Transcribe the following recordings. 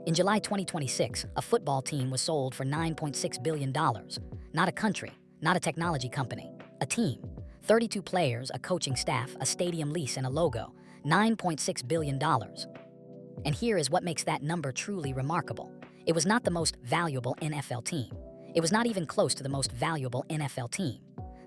In July 2026, a football team was sold for $9.6 billion. Not a country, not a technology company, a team. 32 players, a coaching staff, a stadium lease, and a logo. $9.6 billion. And here is what makes that number truly remarkable. It was not the most valuable NFL team. It was not even close to the most valuable NFL team.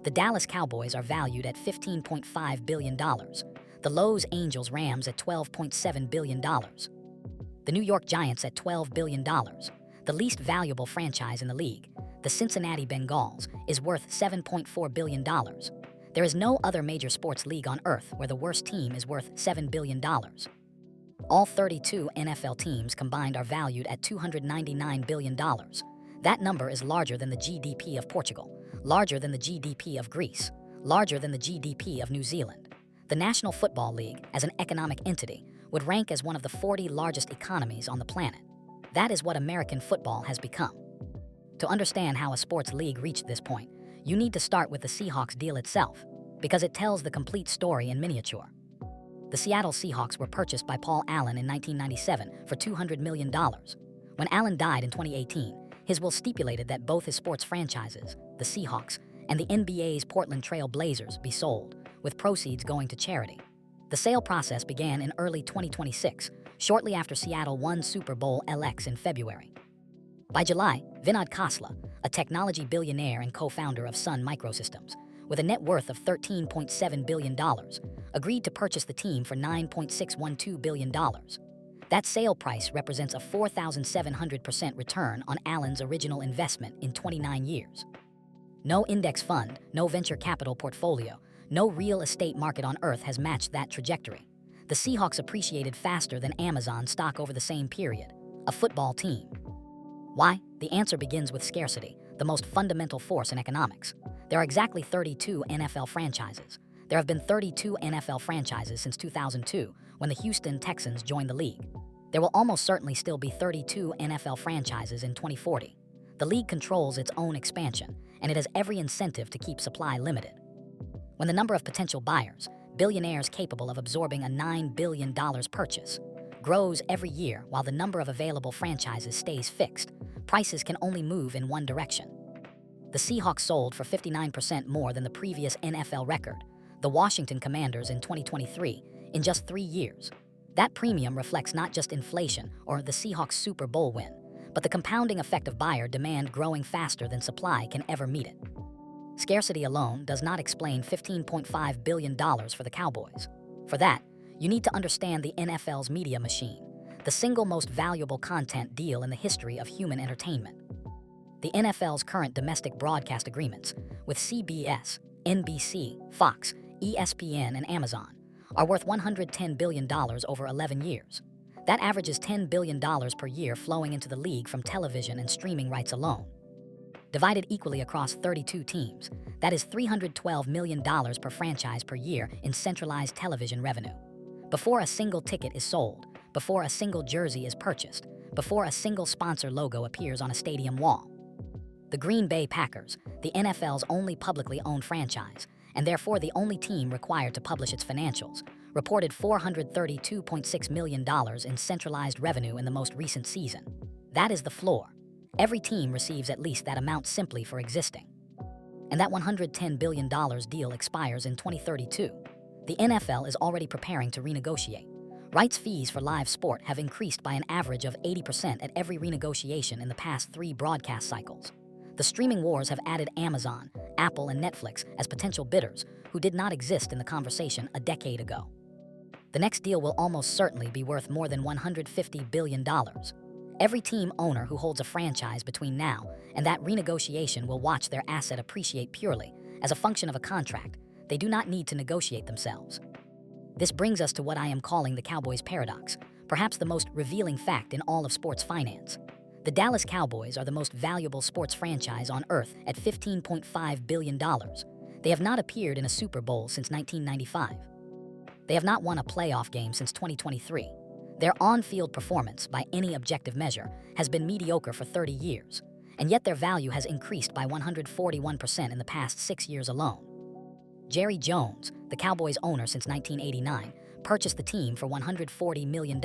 The Dallas Cowboys are valued at $15.5 billion. The Los Angeles Rams at $12.7 billion. The New York Giants at $12 billion. The least valuable franchise in the league, the Cincinnati Bengals, is worth $7.4 billion. There is no other major sports league on earth where the worst team is worth $7 billion. All 32 NFL teams combined are valued at $299 billion. That number is larger than the GDP of Portugal, larger than the GDP of Greece, larger than the GDP of New Zealand. The National Football League, as an economic entity, would rank as one of the 40 largest economies on the planet. That is what American football has become. To understand how a sports league reached this point, you need to start with the Seahawks deal itself, because it tells the complete story in miniature. The Seattle Seahawks were purchased by Paul Allen in 1997 for $200 million. When Allen died in 2018, his will stipulated that both his sports franchises, the Seahawks and the NBA's Portland Trail Blazers, be sold, with proceeds going to charity. The sale process began in early 2026, shortly after Seattle won Super Bowl LX in February. By July, Vinod Khosla, a technology billionaire and co-founder of Sun Microsystems, with a net worth of $13.7 billion, agreed to purchase the team for $9.612 billion. That sale price represents a 4,700% return on Allen's original investment in 29 years. No index fund, no venture capital portfolio, no real estate market on earth has matched that trajectory. The Seahawks appreciated faster than Amazon stock over the same period. A football team. Why? The answer begins with scarcity, the most fundamental force in economics. There are exactly 32 NFL franchises. There have been 32 NFL franchises since 2002, when the Houston Texans joined the league. There will almost certainly still be 32 NFL franchises in 2040. The league controls its own expansion, and it has every incentive to keep supply limited. When the number of potential buyers, billionaires capable of absorbing a $9 billion purchase, grows every year while the number of available franchises stays fixed, prices can only move in one direction. The Seahawks sold for 59% more than the previous NFL record, the Washington Commanders in 2023, in just 3 years. That premium reflects not just inflation or the Seahawks Super Bowl win, but the compounding effect of buyer demand growing faster than supply can ever meet it. Scarcity alone does not explain $15.5 billion for the Cowboys. For that, you need to understand the NFL's media machine, the single most valuable content deal in the history of human entertainment. The NFL's current domestic broadcast agreements with CBS, NBC, Fox, ESPN, and Amazon are worth $110 billion over 11 years. That averages $10 billion per year flowing into the league from television and streaming rights alone. Divided equally across 32 teams, that is $312 million per franchise per year in centralized television revenue. Before a single ticket is sold, before a single jersey is purchased, before a single sponsor logo appears on a stadium wall. The Green Bay Packers, the NFL's only publicly owned franchise, and therefore the only team required to publish its financials, reported $432.6 million in centralized revenue in the most recent season. That is the floor. Every team receives at least that amount simply for existing. And that $110 billion deal expires in 2032. The NFL is already preparing to renegotiate. Rights fees for live sport have increased by an average of 80% at every renegotiation in the past 3 broadcast cycles. The streaming wars have added Amazon, Apple, and Netflix as potential bidders who did not exist in the conversation a decade ago. The next deal will almost certainly be worth more than $150 billion. Every team owner who holds a franchise between now and that renegotiation will watch their asset appreciate purely as a function of a contract. They do not need to negotiate themselves. This brings us to what I am calling the Cowboys paradox, perhaps the most revealing fact in all of sports finance. The Dallas Cowboys are the most valuable sports franchise on earth at $15.5 billion. They have not appeared in a Super Bowl since 1995. They have not won a playoff game since 2023. Their on-field performance, by any objective measure, has been mediocre for 30 years, and yet their value has increased by 141% in the past 6 years alone. Jerry Jones, the Cowboys owner since 1989, purchased the team for $140 million.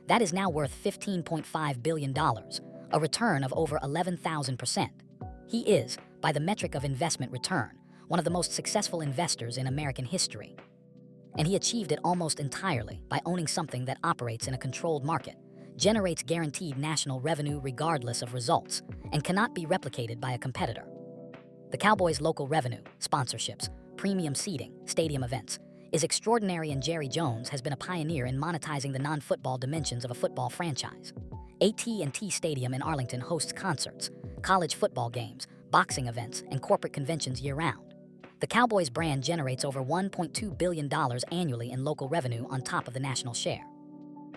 That is now worth $15.5 billion, a return of over 11,000%. He is, by the metric of investment return, one of the most successful investors in American history. And he achieved it almost entirely by owning something that operates in a controlled market, generates guaranteed national revenue regardless of results, and cannot be replicated by a competitor. The Cowboys' local revenue, sponsorships, premium seating, stadium events, is extraordinary, and Jerry Jones has been a pioneer in monetizing the non-football dimensions of a football franchise. AT&T Stadium in Arlington hosts concerts, college football games, boxing events, and corporate conventions year-round. The Cowboys brand generates over $1.2 billion annually in local revenue on top of the national share.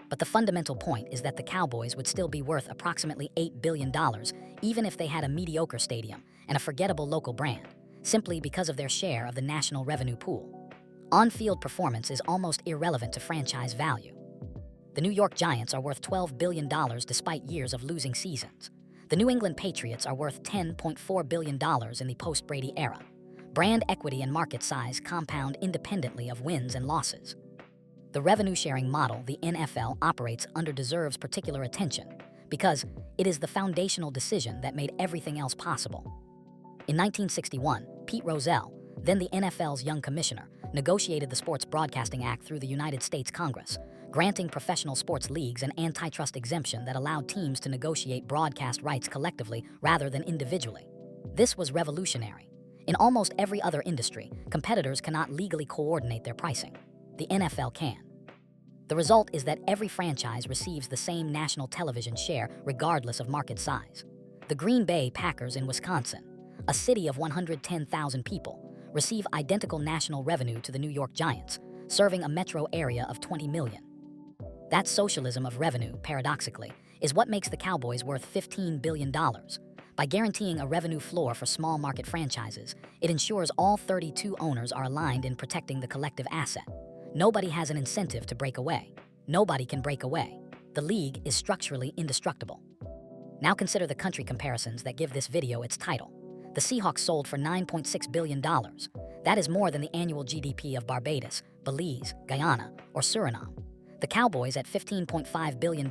But the fundamental point is that the Cowboys would still be worth approximately $8 billion even if they had a mediocre stadium and a forgettable local brand, simply because of their share of the national revenue pool. On-field performance is almost irrelevant to franchise value. The New York Giants are worth $12 billion despite years of losing seasons. The New England Patriots are worth $10.4 billion in the post-Brady era. Brand equity and market size compound independently of wins and losses. The revenue-sharing model the NFL operates under deserves particular attention because it is the foundational decision that made everything else possible. In 1961, Pete Rozelle, then the NFL's young commissioner, negotiated the Sports Broadcasting Act through the United States Congress, granting professional sports leagues an antitrust exemption that allowed teams to negotiate broadcast rights collectively rather than individually. This was revolutionary. In almost every other industry, competitors cannot legally coordinate their pricing. The NFL can. The result is that every franchise receives the same national television share regardless of market size. The Green Bay Packers in Wisconsin, a city of 110,000 people, receive identical national revenue to the New York Giants, serving a metro area of 20 million. That socialism of revenue, paradoxically, is what makes the Cowboys worth $15 billion. By guaranteeing a revenue floor for small market franchises, it ensures all 32 owners are aligned in protecting the collective asset. Nobody has an incentive to break away. Nobody can break away. The league is structurally indestructible. Now consider the country comparisons that give this video its title. The Seahawks sold for $9.6 billion. That is more than the annual GDP of Barbados, Belize, Guyana, or Suriname. The Cowboys at $15.5 billion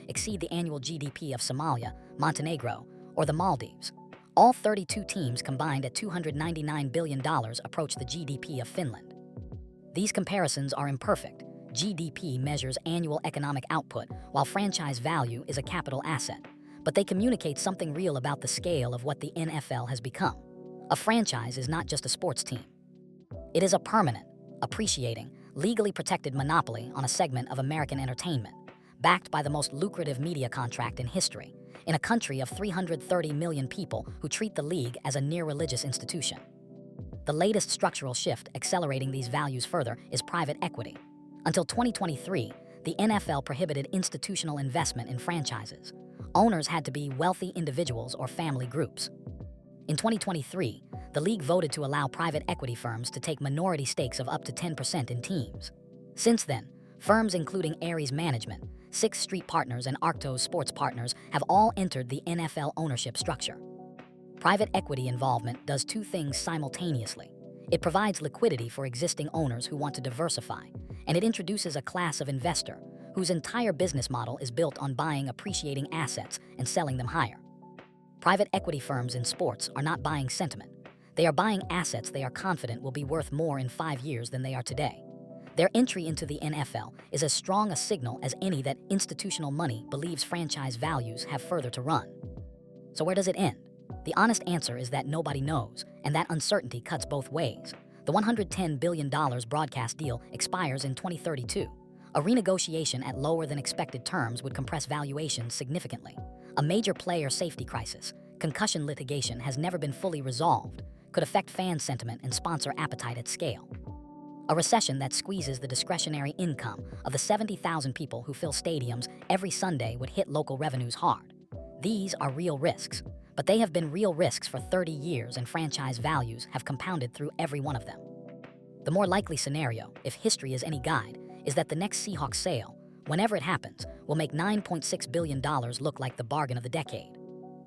exceed the annual GDP of Somalia, Montenegro, or the Maldives. All 32 teams combined at $299 billion approach the GDP of Finland. These comparisons are imperfect. GDP measures annual economic output, while franchise value is a capital asset. But they communicate something real about the scale of what the NFL has become. A franchise is not just a sports team. It is a permanent, appreciating, legally protected monopoly on a segment of American entertainment, backed by the most lucrative media contract in history, in a country of 330 million people who treat the league as a near-religious institution. The latest structural shift accelerating these values further is private equity. Until 2023, the NFL prohibited institutional investment in franchises. Owners had to be wealthy individuals or family groups. In 2023, the league voted to allow private equity firms to take minority stakes of up to 10% in teams. Since then, firms including Ares Management, Sixth Street Partners, and Arctos Sports Partners have all entered the NFL ownership structure. Private equity involvement does two things simultaneously. It provides liquidity for existing owners who want to diversify, and it introduces a class of investor whose entire business model is built on buying appreciating assets and selling them higher. Private equity firms in sports are not buying sentiment. They are buying assets they are confident will be worth more in 5 years than they are today. Their entry into the NFL is as strong a signal as any that institutional money believes franchise values have further to run. So where does it end? The honest answer is that nobody knows, and that uncertainty cuts both ways. The $110 billion broadcast deal expires in 2032. A renegotiation at lower than expected terms would compress valuations significantly. A major player safety crisis, concussion litigation has never been fully resolved, could affect fan sentiment and sponsor appetite at scale. A recession that squeezes the discretionary income of the 70,000 people who fill stadiums every Sunday would hit local revenues hard. These are real risks, but they have been real risks for 30 years, and franchise values have compounded through every one of them. The more likely scenario, if history is any guide, is that the next Seahawks sale, whenever it happens, will make $9.6 billion look like the bargain of the decade.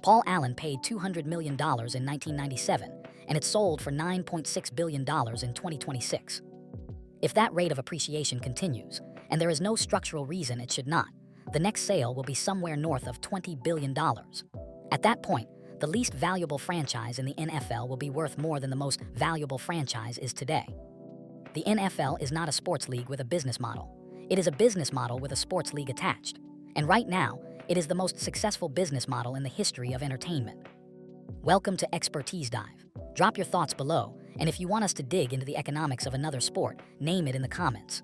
Paul Allen paid $200 million in 1997, and it sold for $9.6 billion in 2026. If that rate of appreciation continues, and there is no structural reason it should not, the next sale will be somewhere north of $20 billion. At that point, the least valuable franchise in the NFL will be worth more than the most valuable franchise is today. The NFL is not a sports league with a business model. It is a business model with a sports league attached. And right now, it is the most successful business model in the history of entertainment. Welcome to ExpertiseDive. Drop your thoughts below, and if you want us to dig into the economics of another sport, name it in the comments.